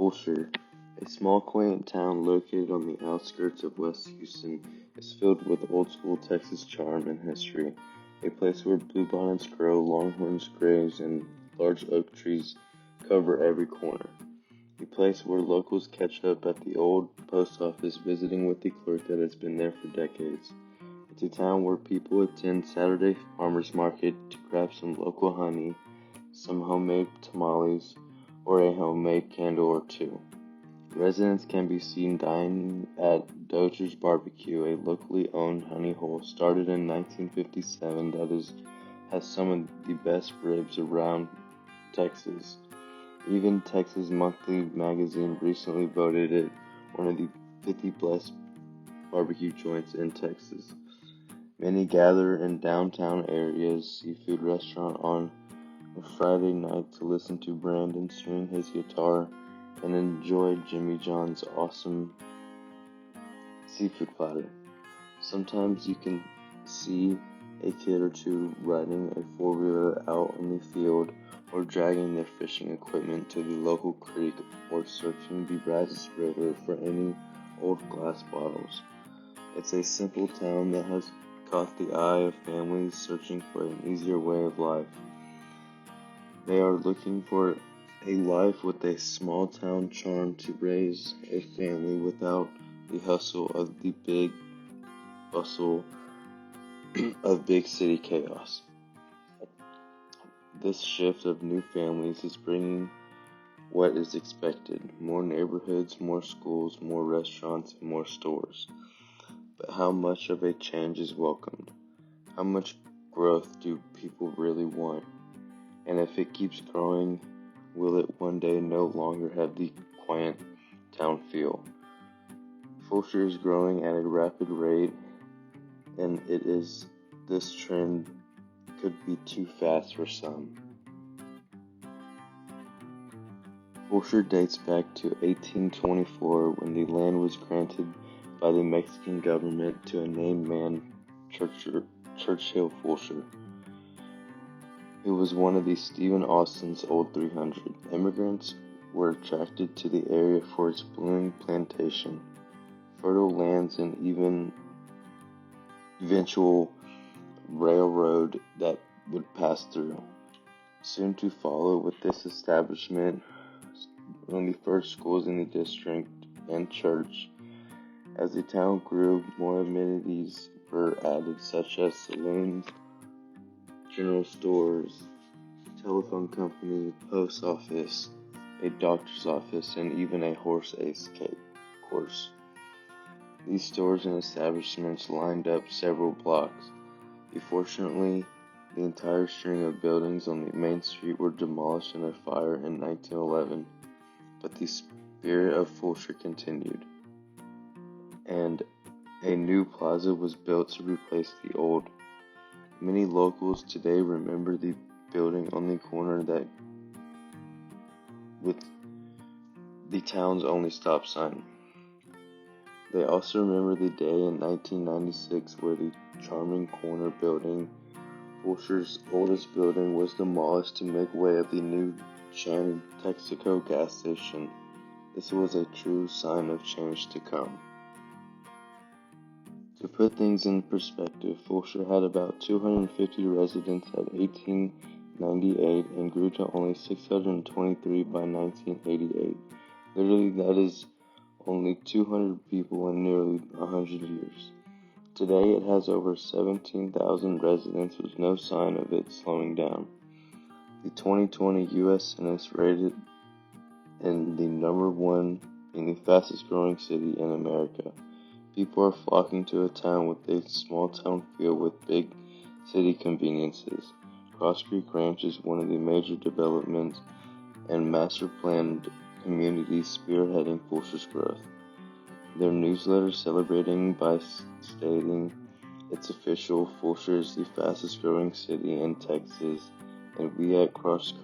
Fulshire, a small quaint town located on the outskirts of West Houston, is filled with old-school Texas charm and history. A place where bluebonnets grow, longhorns graze, and large oak trees cover every corner. A place where locals catch up at the old post office visiting with the clerk that has been there for decades. It's a town where people attend Saturday farmers market to grab some local honey, some homemade tamales, or a homemade candle or two. Residents can be seen dining at Dojer's Barbecue, a locally owned honey hole started in 1957 that has some of the best ribs around Texas. Even Texas Monthly magazine recently voted it one of the 50 best barbecue joints in Texas. Many gather in downtown area's seafood restaurant on a Friday night to listen to Brandon string his guitar and enjoy Jimmy John's awesome seafood platter. Sometimes you can see a kid or two riding a four-wheeler out in the field or dragging their fishing equipment to the local creek or searching the Brazos River for any old glass bottles. It's a simple town that has caught the eye of families searching for an easier way of life. They are looking for a life with a small town charm to raise a family without the hustle of the big bustle of big city chaos. This shift of new families is bringing what is expected: more neighborhoods, more schools, more restaurants, and more stores. But how much of a change is welcomed? How much growth do people really want? And if it keeps growing, will it one day no longer have the quiet town feel? Fulshire is growing at a rapid rate, and this trend could be too fast for some. Fulshire dates back to 1824 when the land was granted by the Mexican government to a named man, Churchill Fulshire, who was one of the Stephen Austin's Old 300. Immigrants were attracted to the area for its blooming plantation, fertile lands, and even eventual railroad that would pass through. Soon to follow with this establishment on the first schools in the district and church. As the town grew, more amenities were added, such as saloons, general stores, telephone company, post office, a doctor's office, and even a horse ace course. These stores and establishments lined up several blocks. Unfortunately, the entire string of buildings on the main street were demolished in a fire in 1911, but the spirit of Fulshire continued, and a new plaza was built to replace the old. Many locals today remember the building on the corner that with the town's only stop sign. They also remember the day in 1996 where the charming corner building, Fulshire's oldest building, was demolished to make way of the new shining Texaco gas station. This was a true sign of change to come. To put things in perspective, Fulshire had about 250 residents at 1898 and grew to only 623 by 1988. Literally, that is only 200 people in nearly 100 years. Today, it has over 17,000 residents with no sign of it slowing down. The 2020 U.S. Census rated in the number one in the fastest growing city in America. People are flocking to a town with a small town feel with big city conveniences. Cross Creek Ranch is one of the major developments and master planned communities spearheading Fulshire's growth. Their newsletter celebrating by stating it's official, Fulshire is the fastest growing city in Texas, and we at Cross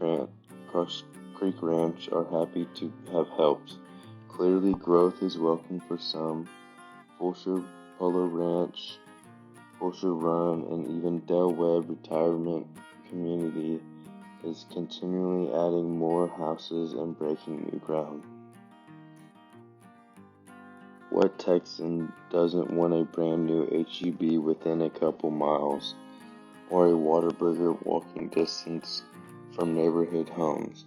Creek Ranch are happy to have helped. Clearly, growth is welcome for some. Fulshire Polo Ranch, Fulshire Run, and even Del Webb Retirement Community is continually adding more houses and breaking new ground. What Texan doesn't want a brand new HEB within a couple miles, or a Whataburger walking distance from neighborhood homes?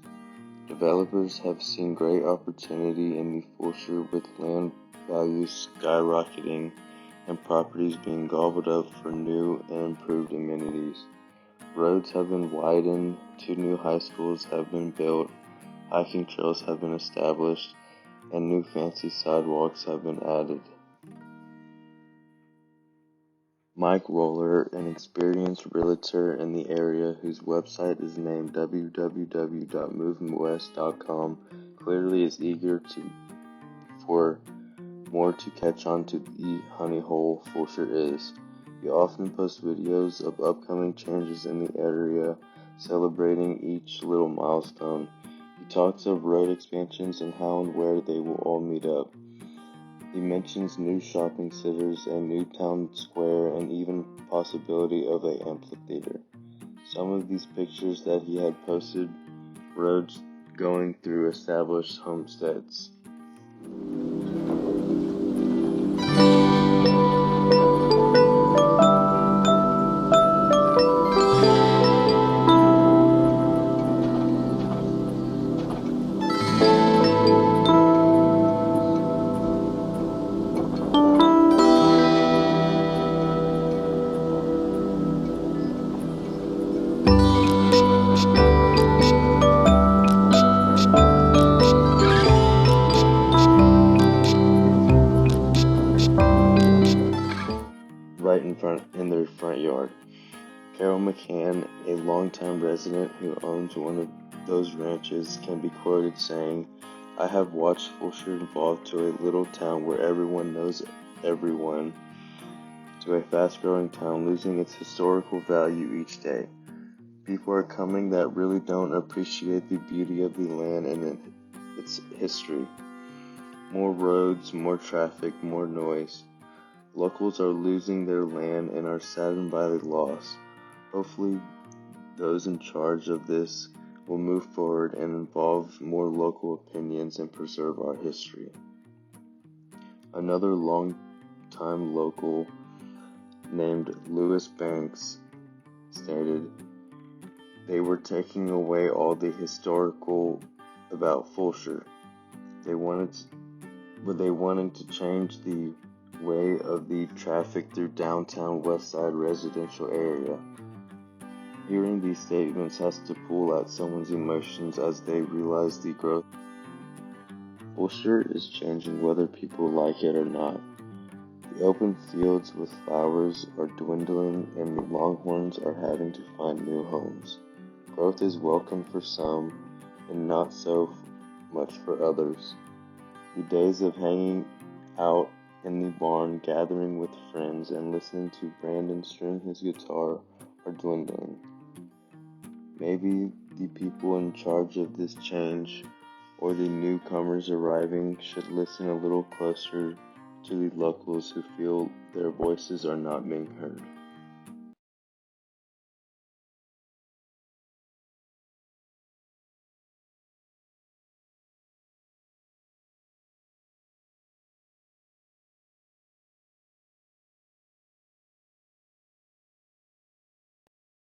Developers have seen great opportunity in the future, with land values skyrocketing and properties being gobbled up for new and improved amenities. Roads have been widened, 2 new high schools have been built, hiking trails have been established, and new fancy sidewalks have been added. Mike Roller, an experienced realtor in the area whose website is named www.movingwest.com, clearly is eager for more to catch on to the honey hole Fulshear is. He often posts videos of upcoming changes in the area, celebrating each little milestone. He talks of road expansions and how and where they will all meet up. He mentions new shopping centers, a new town square, and even possibility of an amphitheater. Some of these pictures that he had posted roads going through established homesteads. Right in their front yard. Carol McCann, a longtime resident who owns one of those ranches, can be quoted saying, "I have watched Fulshear evolve to a little town where everyone knows everyone, to a fast-growing town losing its historical value each day. People are coming that really don't appreciate the beauty of the land and its history. More roads, more traffic, more noise. Locals are losing their land and are saddened by the loss. Hopefully, those in charge of this will move forward and involve more local opinions and preserve our history." Another long-time local named Lewis Banks stated, "They were taking away all the historical about Fulshear. They wanted to change the way of the traffic through downtown Westside residential area." Hearing these statements has to pull at someone's emotions as they realize the growth. Fulshear is changing whether people like it or not. The open fields with flowers are dwindling and the longhorns are having to find new homes. Growth is welcome for some and not so much for others. The days of hanging out in the barn, gathering with friends, and listening to Brandon string his guitar are dwindling. Maybe the people in charge of this change, or the newcomers arriving, should listen a little closer to the locals who feel their voices are not being heard.